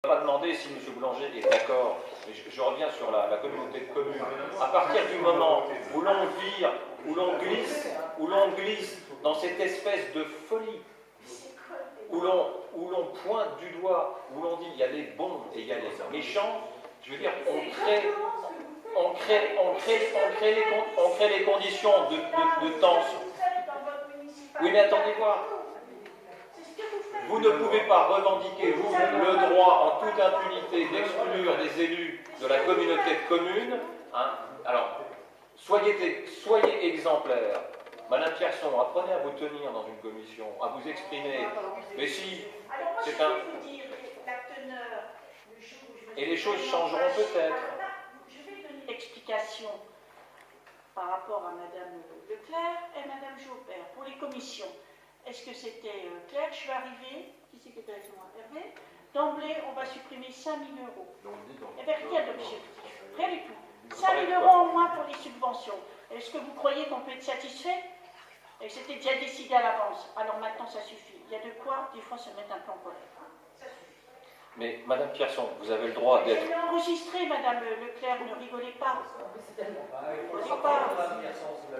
Je ne vais pas demander si M. Boulanger est d'accord, mais je reviens sur la communauté de communes. À partir du moment où l'on vire, où l'on glisse dans cette espèce de folie, où l'on pointe du doigt, où l'on dit il y a les bons et il y a les méchants, je veux dire, on crée les conditions de tension. Oui, mais attendez voir. Vous ne pouvez pas revendiquer, vous, le droit en toute impunité d'exclure des élus de la communauté de communes. Hein. Alors, soyez exemplaires. Madame Pierson, apprenez à vous tenir dans une commission, à vous exprimer. Mais si, c'est un... Et les choses changeront peut-être. Je vais donner l'explication par rapport à Madame Leclerc et Madame Jaubert pour les commissions. Est-ce que c'était clair? Je suis arrivée, qui c'est qui était avec moi? Hervé. D'emblée, on va supprimer 5 000 €. Il n'y avait rien d'objectif, rien du tout. 5 000 € en moins pour les subventions. Est-ce que vous croyez qu'on peut être satisfait? Et c'était déjà décidé à l'avance. Alors maintenant, ça suffit. Il y a de quoi, des fois, se mettre un peu en colère. Mais Madame Pierson, vous avez le droit d'être... Je l'ai enregistré, Madame Leclerc, ne rigolez pas. Rigolez pas.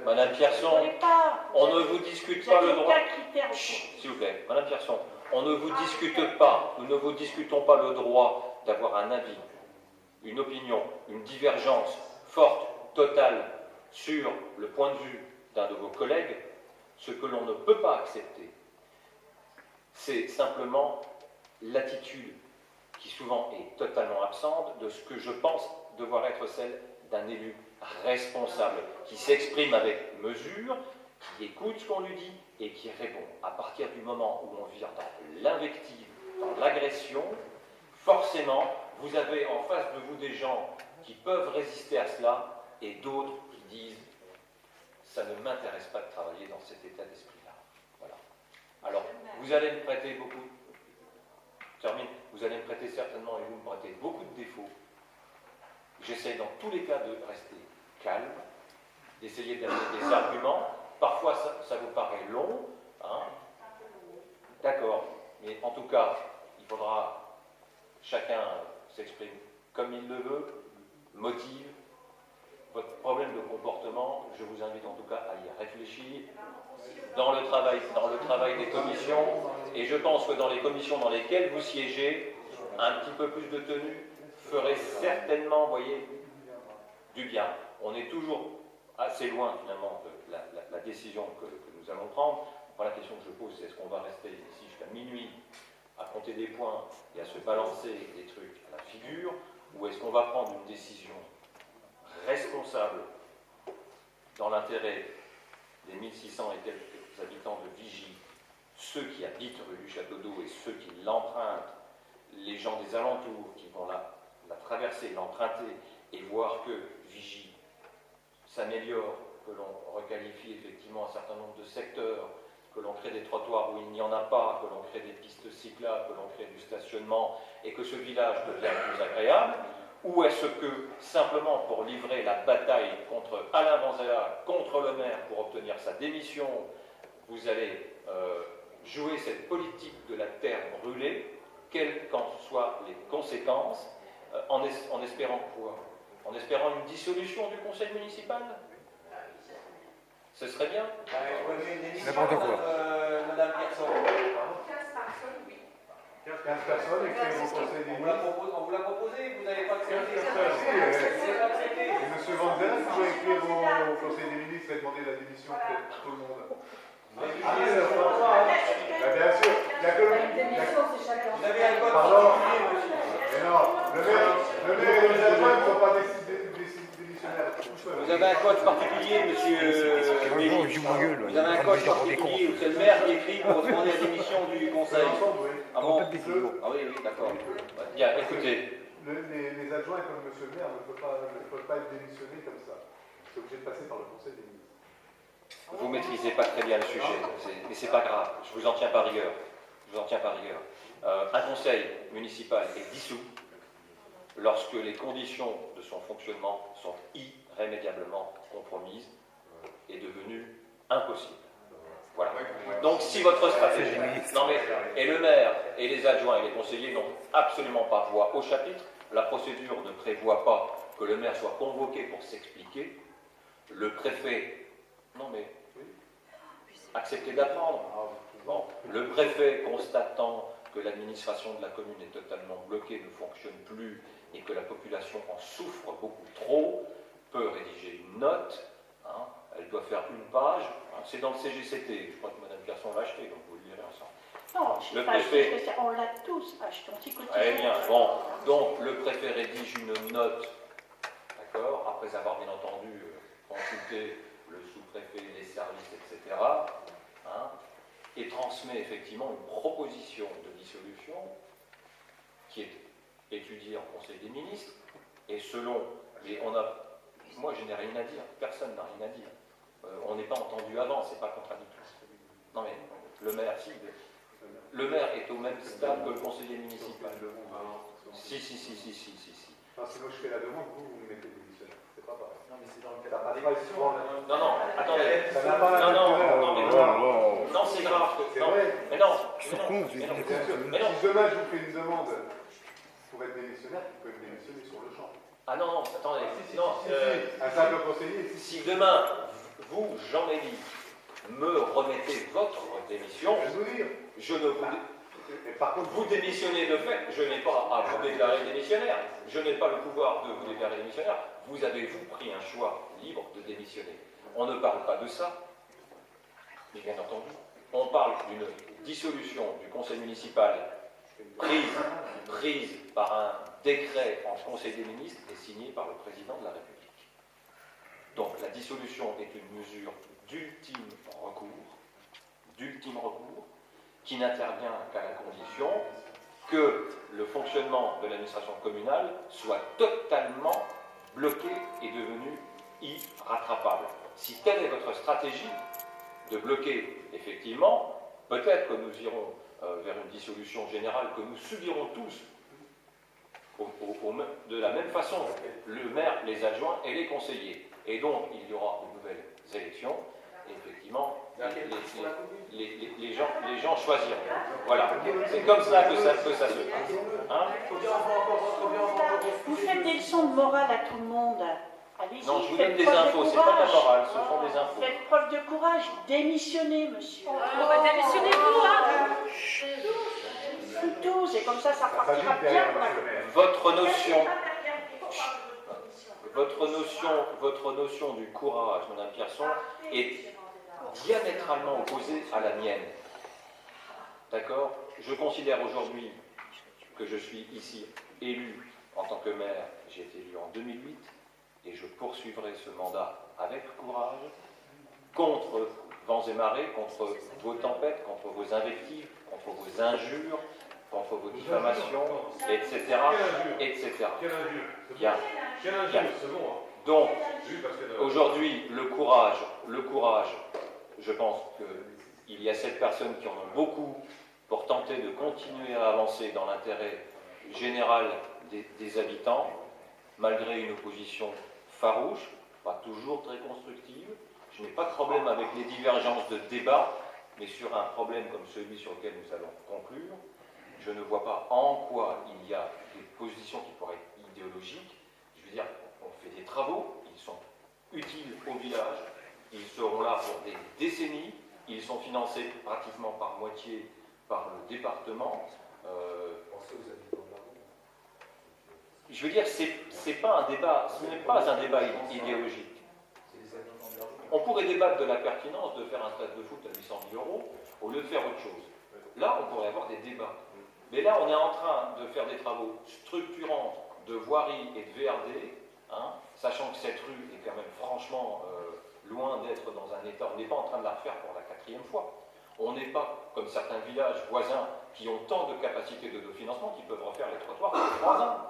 Madame Pierson, on ne vous discute pas le droit... S'il vous plaît, Madame Pierson, on ne vous discute pas, nous ne vous discutons pas le droit d'avoir un avis, une opinion, une divergence forte, totale, sur le point de vue d'un de vos collègues. Ce que l'on ne peut pas accepter, c'est simplement l'attitude qui souvent est totalement absente de ce que je pense devoir être celle d'un élu responsable, qui s'exprime avec mesure, qui écoute ce qu'on lui dit et qui répond. À partir du moment où on vire dans l'invective, dans l'agression, forcément, vous avez en face de vous des gens qui peuvent résister à cela et d'autres qui disent « ça ne m'intéresse pas de travailler dans cet état d'esprit-là ». Voilà. Alors, vous allez me prêter beaucoup... Vous allez me prêter certainement, et vous me prêtez beaucoup de défauts. J'essaie dans tous les cas de rester calme, d'essayer d'amener des arguments. Parfois, ça vous paraît long. Hein. D'accord. Mais en tout cas, il faudra chacun s'exprime comme il le veut, motive votre problème de comportement. Je vous invite en tout cas à y réfléchir dans le travail des commissions. Et je pense que dans les commissions dans lesquelles vous siégez, un petit peu plus de tenue ferait certainement, vous voyez, du bien. On est toujours assez loin finalement de la décision que nous allons prendre. La question que je pose, c'est est-ce qu'on va rester ici jusqu'à minuit à compter des points et à se balancer des trucs à la figure, ou est-ce qu'on va prendre une décision responsable dans l'intérêt des 1600 et quelques habitants de Vigie, ceux qui habitent rue du Château d'Eau et ceux qui l'empruntent, les gens des alentours qui vont la traverser, l'emprunter et voir que Vigie s'améliore, que l'on requalifie effectivement un certain nombre de secteurs, que l'on crée des trottoirs où il n'y en a pas, que l'on crée des pistes cyclables, que l'on crée du stationnement et que ce village devient plus agréable, ou est-ce que simplement pour livrer la bataille contre Alain Vanzella, contre le maire pour obtenir sa démission, vous allez jouer cette politique de la terre brûlée, quelles qu'en soient les conséquences, en espérant quoi? En espérant une dissolution du conseil municipal? Ce serait bien. N'importe quoi. Madame Pierson. 15 personnes écrivent au conseil des ministres. On vous l'a proposé, vous n'avez pas accepté. 15 personnes, et M. Vanzella pouvait écrire au conseil des ministres et demander la démission de tout le monde. Bien sûr, Vous avez un code pardon. particulier, monsieur. Mais non, le maire et les adjoints ne sont pas démissionnaires. Vous avez un code particulier, monsieur. Vous avez un code particulier où c'est le maire qui écrit pour demander la démission du conseil. Ah bon? Ah oui, oui, d'accord. Bien, écoutez. Les adjoints comme monsieur le maire ne peuvent pas être démissionnés comme ça. C'est obligé de passer par le conseil des ministres. Vous ne maîtrisez pas très bien le sujet, mais c'est pas grave, je vous en tiens par rigueur. Un conseil municipal est dissous lorsque les conditions de son fonctionnement sont irrémédiablement compromises et devenues impossibles. Voilà. Donc si votre stratégie... Non mais, et le maire et les adjoints et les conseillers n'ont absolument pas voix au chapitre, la procédure ne prévoit pas que le maire soit convoqué pour s'expliquer, le préfet... Non mais... Acceptez d'apprendre. Bon, le préfet, constatant que l'administration de la commune est totalement bloquée, ne fonctionne plus et que la population en souffre beaucoup trop, peut rédiger une note. Hein, elle doit faire une page. Hein, c'est dans le CGCT. Je crois que Mme Pierson l'a acheté, donc vous le lirez ensemble. Non, le préfet. On l'a tous acheté. Très bien. Bon, donc le préfet rédige une note, d'accord, après avoir bien entendu consulté le sous-préfet, les services, etc. Hein, et transmet effectivement une proposition de dissolution qui est étudiée en Conseil des ministres, et selon, moi je n'ai rien à dire, personne n'a rien à dire, on n'est pas entendu avant, c'est pas contradictoire. Non mais, le maire, si, le maire est au même stade que le conseiller municipal. Si. Non, si moi je fais la demande, vous me mettez démissionnaire, c'est pas pareil. Non, mais c'est dans le cadre de la Non, attendez. Ça n'a pas Non, c'est grave. C'est vrai. Mais non. Si demain je vous fais une demande pour être démissionnaire, vous pouvez me démissionner sur le champ. Ah non, attendez. Un simple conseiller. Si demain, vous, Jean-Élie, me remettez votre démission, je ne vous... Par contre, vous démissionnez de fait, je n'ai pas à vous déclarer démissionnaire, je n'ai pas le pouvoir de vous déclarer démissionnaire, vous avez, vous, pris un choix libre de démissionner. On ne parle pas de ça, mais bien entendu, on parle d'une dissolution du conseil municipal prise par un décret en conseil des ministres et signé par le président de la République. Donc la dissolution est une mesure d'ultime recours, qui n'intervient qu'à la condition que le fonctionnement de l'administration communale soit totalement bloqué et devenu irrattrapable. Si telle est votre stratégie de bloquer, effectivement, peut-être que nous irons vers une dissolution générale que nous subirons tous de la même façon, le maire, les adjoints et les conseillers. Et donc, il y aura de nouvelles élections. Et effectivement, les gens choisiront. Voilà. C'est comme ça que ça se passe. Hein? Vous faites des leçons de morale à tout le monde. Allez-y. Non, je vous donne des infos, c'est pas de la morale, ce sont des infos. Faites preuve de courage, démissionnez, monsieur. Démissionnez-vous, hein? Tous, et comme ça partira bien. Votre notion du courage, Mme Pierson, est diamétralement opposée à la mienne. D'accord? Je considère aujourd'hui que je suis ici élu en tant que maire. J'ai été élu en 2008 et je poursuivrai ce mandat avec courage contre vents et marées, contre vos tempêtes, contre vos invectives, contre vos injures, contre vos diffamations, etc. etc. Bien. Donc, aujourd'hui, le courage, je pense qu'il y a 7 personnes qui en ont beaucoup pour tenter de continuer à avancer dans l'intérêt général des habitants, malgré une opposition farouche, pas toujours très constructive. Je n'ai pas de problème avec les divergences de débat, mais sur un problème comme celui sur lequel nous allons conclure, je ne vois pas en quoi il y a des positions qui pourraient être idéologiques. Je veux dire, on fait des travaux, ils sont utiles au village, ils seront là pour des décennies, ils sont financés pratiquement par moitié par le département. Je veux dire, c'est pas un débat, ce n'est pas un débat idéologique. On pourrait débattre de la pertinence de faire un stade de foot à 800 000 € au lieu de faire autre chose. Là, on pourrait avoir des débats. Mais là, on est en train de faire des travaux structurants de voirie et de VRD, hein, sachant que cette rue est quand même franchement loin d'être dans un état. On n'est pas en train de la refaire pour la 4e fois. On n'est pas comme certains villages voisins qui ont tant de capacités de financement qu'ils peuvent refaire les trottoirs pour 3 ans.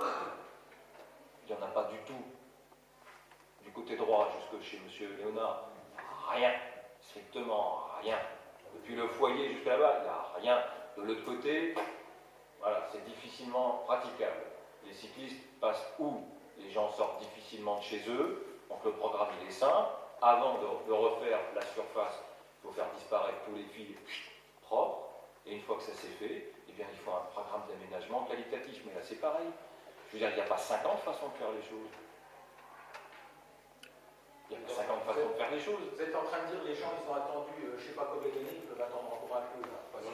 Il n'y en a pas du tout. Du côté droit jusque chez M. Léonard, rien. Strictement rien. Depuis le foyer jusqu'à là-bas, il n'y a rien. De l'autre côté, voilà, c'est difficilement praticable. Les cyclistes passent où? Les gens sortent difficilement de chez eux, donc le programme il est simple. Avant de refaire la surface Il faut faire disparaître tous les fils propres, et une fois que ça s'est fait, eh bien, il faut un programme d'aménagement qualitatif. Mais là, c'est pareil. Je veux dire, il n'y a pas 50 façons de faire les choses. Il y a pas 50 façons de faire les choses. Vous êtes en train de dire que les gens, ils ont attendu, je ne sais pas combien d'années, ils peuvent attendre encore un peu. Là, parce que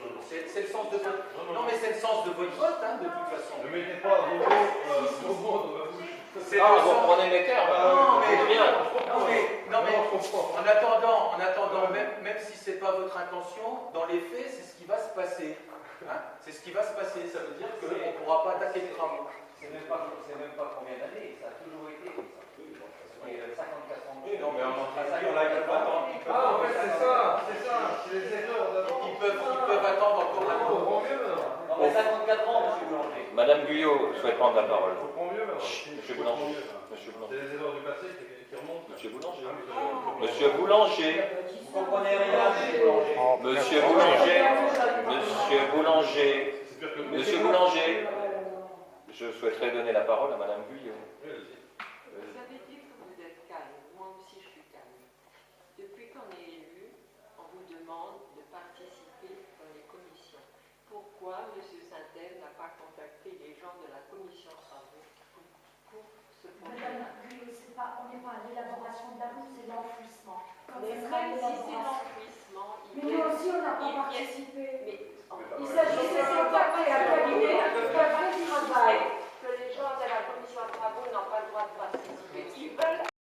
c'est le sens de votre... Non, mais c'est le sens de votre vote, hein, de toute façon. Ne mettez pas vos mots dans ma bouche. Ah, vous reprenez mes termes. C'est bien. Non, mais en attendant, même si ce n'est pas votre intention, dans les faits, c'est ce qui va se passer. Hein, c'est ce qui va se passer. Ça veut dire qu'on ne pourra pas attaquer les travaux. C'est même pas combien d'années, ça a toujours été comme ça. Il y a 54 ans. Oui, non, mais on l'a eu attendre. Ah, en fait, c'est ça. C'est les erreurs d'avant. Ils peuvent attendre encore un peu. On comprend mieux maintenant. Non, mais 54 ans, monsieur Boulanger. Madame Guyot souhaite prendre la parole. On comprend mieux maintenant. Monsieur Boulanger. Monsieur C'est Boulanger. les erreurs du passé qui remontent. Monsieur Boulanger. Monsieur Boulanger. Vous comprenez rien, monsieur Boulanger. Monsieur Boulanger. Monsieur Boulanger. C'est pire que le Monsieur Boulanger. Je souhaiterais donner la parole à Madame Guyot. Vous avez dit que vous êtes calme. Moi aussi, je suis calme. Depuis qu'on est élu, on vous demande de participer dans les commissions. Pourquoi M. Saint-El n'a pas contacté les gens de la commission travaux pour ce projet-là? On n'est pas à l'élaboration de la route, c'est l'enfouissement. Mais même si c'est l'enfouissement, Mais nous aussi, on n'a pas participé.